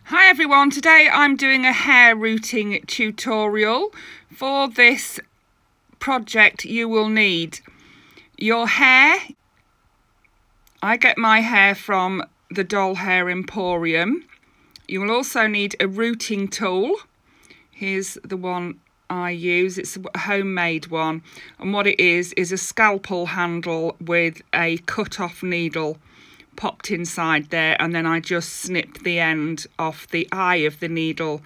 Hi everyone, today I'm doing a hair rooting tutorial. For this project you will need your hair. I get my hair from the Doll Hair Emporium. You will also need a rooting tool. Here's the one I use, it's a homemade one, and what it is a scalpel handle with a cut-off needle popped inside there, and then I just snip the end off the eye of the needle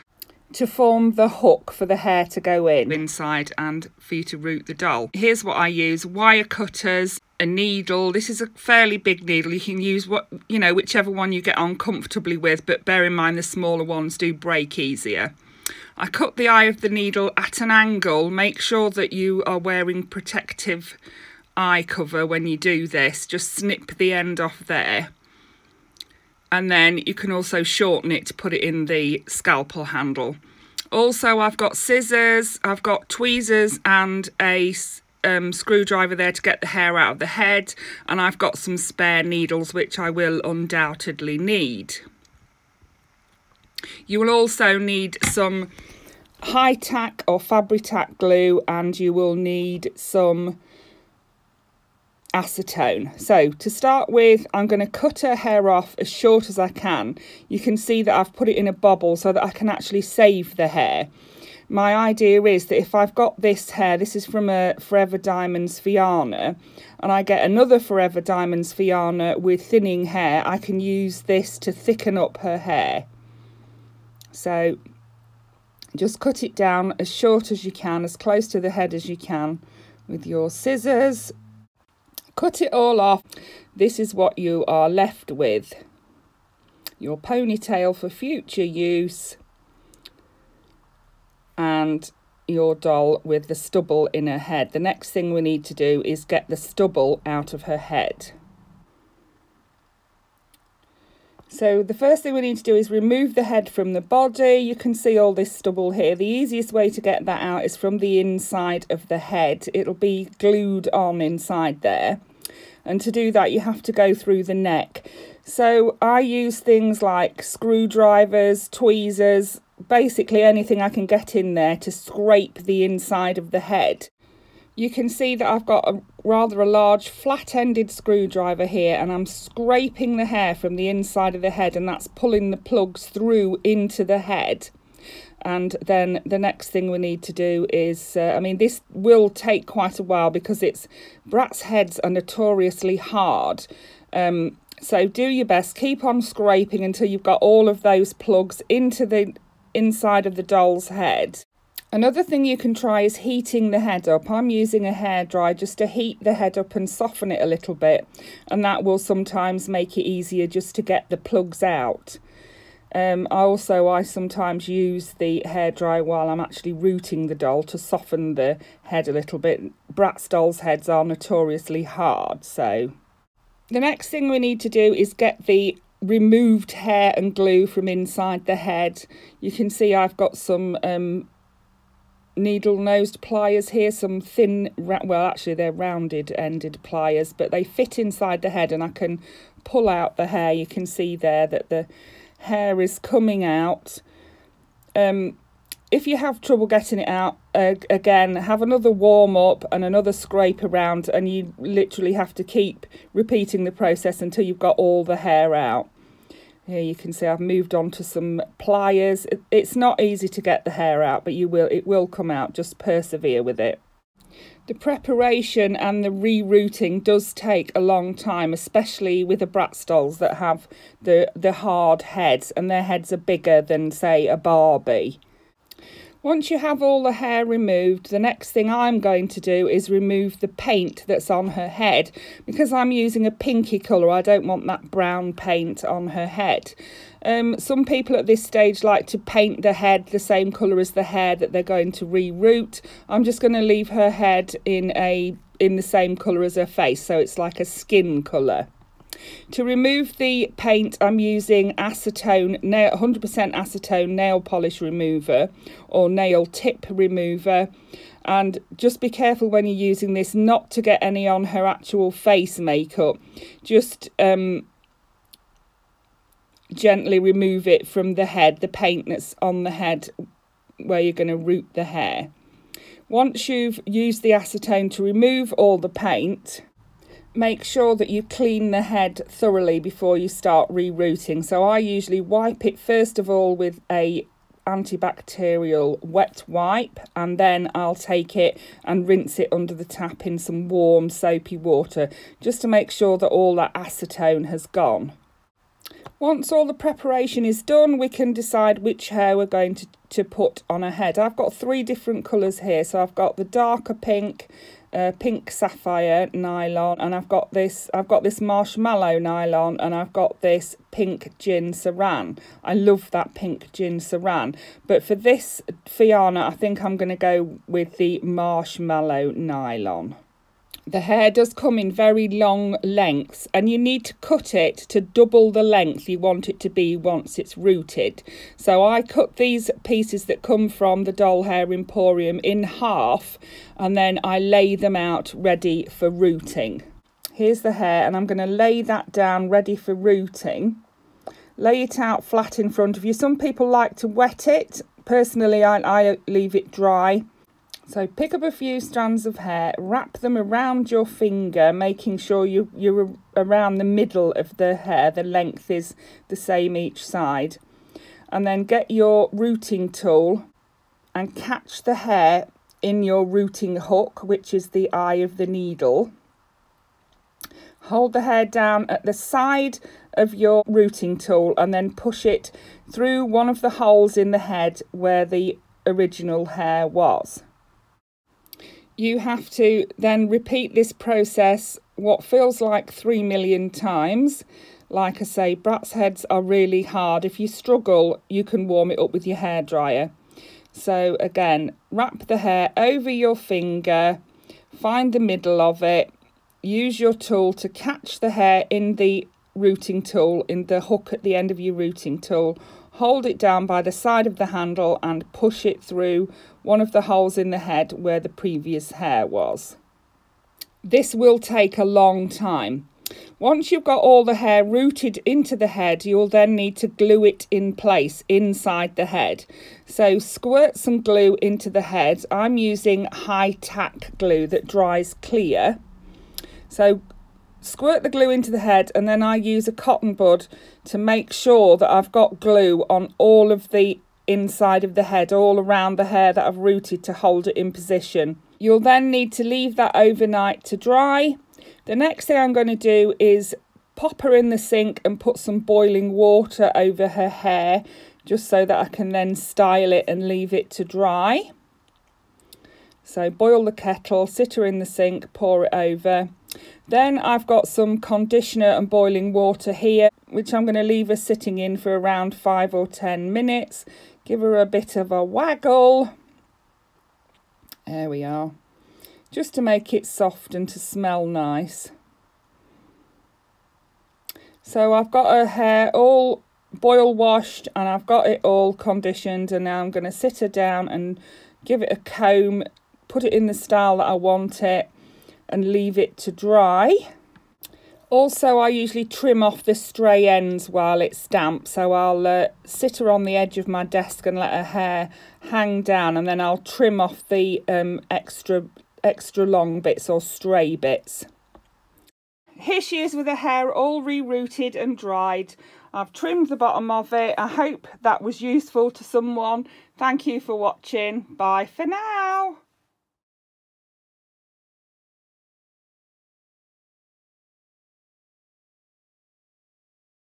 to form the hook for the hair to go inside and for you to root the doll. Here's what I use: wire cutters, a needle. This is a fairly big needle. You can use whichever one you get on comfortably with, but bear in mind the smaller ones do break easier. I cut the eye of the needle at an angle. Make sure that you are wearing protective eye cover when you do this. Just snip the end off there, and then you can also shorten it to put it in the scalpel handle. Also, I've got scissors, I've got tweezers and a screwdriver there to get the hair out of the head, and I've got some spare needles which I will undoubtedly need. You will also need some high tack or Fabri-Tac glue, and you will need some acetone. So to start with, I'm going to cut her hair off as short as I can. You can see that I've put it in a bobble so that I can actually save the hair. My idea is that if I've got this hair, this is from a Forever Diamonds Fiana, and I get another Forever Diamonds Fiana with thinning hair, I can use this to thicken up her hair. So just cut it down as short as you can, as close to the head as you can with your scissors. Cut it all off. This is what you are left with. Your ponytail for future use, and your doll with the stubble in her head. The next thing we need to do is get the stubble out of her head. So the first thing we need to do is remove the head from the body. You can see all this stubble here. The easiest way to get that out is from the inside of the head. It'll be glued on inside there. And to do that, you have to go through the neck. So I use things like screwdrivers, tweezers, basically anything I can get in there to scrape the inside of the head. You can see that I've got a rather large flat-ended screwdriver here, and I'm scraping the hair from the inside of the head, and that's pulling the plugs through into the head. And then the next thing we need to do is, this will take quite a while because Bratz heads are notoriously hard. So do your best, keep on scraping until you've got all of those plugs into the inside of the doll's head. Another thing you can try is heating the head up. I'm using a hairdryer just to heat the head up and soften it a little bit, and that will sometimes make it easier just to get the plugs out. I sometimes use the hairdryer while I'm actually rooting the doll to soften the head a little bit. Bratz dolls' heads are notoriously hard. So the next thing we need to do is get the removed hair and glue from inside the head. You can see I've got some needle-nosed pliers here, some thin, well actually they're rounded-ended pliers, but they fit inside the head and I can pull out the hair. You can see there that the hair is coming out. If you have trouble getting it out, again, have another warm-up and another scrape around, and you literally have to keep repeating the process until you've got all the hair out. Here you can see I've moved on to some pliers. It's not easy to get the hair out, but it will come out. Just persevere with it. The preparation and the re-rooting does take a long time, especially with the Bratz dolls that have the hard heads, and their heads are bigger than, say, a Barbie. Once you have all the hair removed, the next thing I'm going to do is remove the paint that's on her head. Because I'm using a pinky colour, I don't want that brown paint on her head. Some people at this stage like to paint the head the same colour as the hair that they're going to re-root. I'm just going to leave her head in the same colour as her face, so it's like a skin colour. To remove the paint, I'm using acetone, 100% acetone nail polish remover or nail tip remover, and just be careful when you're using this not to get any on her actual face makeup. Just gently remove it from the head, the paint that's on the head where you're going to root the hair. Once you've used the acetone to remove all the paint, make sure that you clean the head thoroughly before you start rerooting. So I usually wipe it first of all with a antibacterial wet wipe, and then I'll take it and rinse it under the tap in some warm soapy water, just to make sure that all that acetone has gone. Once all the preparation is done, we can decide which hair we're going to put on a head. I've got 3 different colours here. So I've got the darker pink, pink sapphire nylon, and I've got this marshmallow nylon, and I've got this pink gin saran. I love that pink gin saran, but for this Fiona I think I'm going to go with the marshmallow nylon. The hair does come in very long lengths, and you need to cut it to double the length you want it to be once it's rooted. So I cut these pieces that come from the Doll Hair Emporium in half, and then I lay them out ready for rooting. Here's the hair, and I'm going to lay that down ready for rooting. Lay it out flat in front of you. Some people like to wet it. Personally, I leave it dry. So pick up a few strands of hair, wrap them around your finger, making sure you're around the middle of the hair, the length is the same each side. And then get your rooting tool and catch the hair in your rooting hook, which is the eye of the needle. Hold the hair down at the side of your rooting tool and then push it through one of the holes in the head where the original hair was. You have to then repeat this process what feels like 3 million times. Like I say, Bratz heads are really hard. If you struggle, you can warm it up with your hairdryer. So again, wrap the hair over your finger, find the middle of it, use your tool to catch the hair in the rooting tool, in the hook at the end of your rooting tool. Hold it down by the side of the handle and push it through one of the holes in the head where the previous hair was. This will take a long time. Once you've got all the hair rooted into the head, you'll then need to glue it in place inside the head. So squirt some glue into the head. I'm using high tack glue that dries clear. So squirt the glue into the head, and then I use a cotton bud to make sure that I've got glue on all of the inside of the head, all around the hair that I've rooted, to hold it in position. You'll then need to leave that overnight to dry. The next thing I'm going to do is pop her in the sink and put some boiling water over her hair, just so that I can then style it and leave it to dry. So boil the kettle, sit her in the sink, pour it over. Then I've got some conditioner and boiling water here, which I'm going to leave her sitting in for around 5 or 10 minutes. Give her a bit of a waggle. There we are. Just to make it soft and to smell nice. So I've got her hair all boil washed and I've got it all conditioned, and now I'm going to sit her down and give it a comb, put it in the style that I want it, and leave it to dry. Also, I usually trim off the stray ends while it's damp, so I'll sit her on the edge of my desk and let her hair hang down, and then I'll trim off the extra long bits or stray bits. Here she is with her hair all rerooted and dried. I've trimmed the bottom of it. I hope that was useful to someone. Thank you for watching. Bye for now.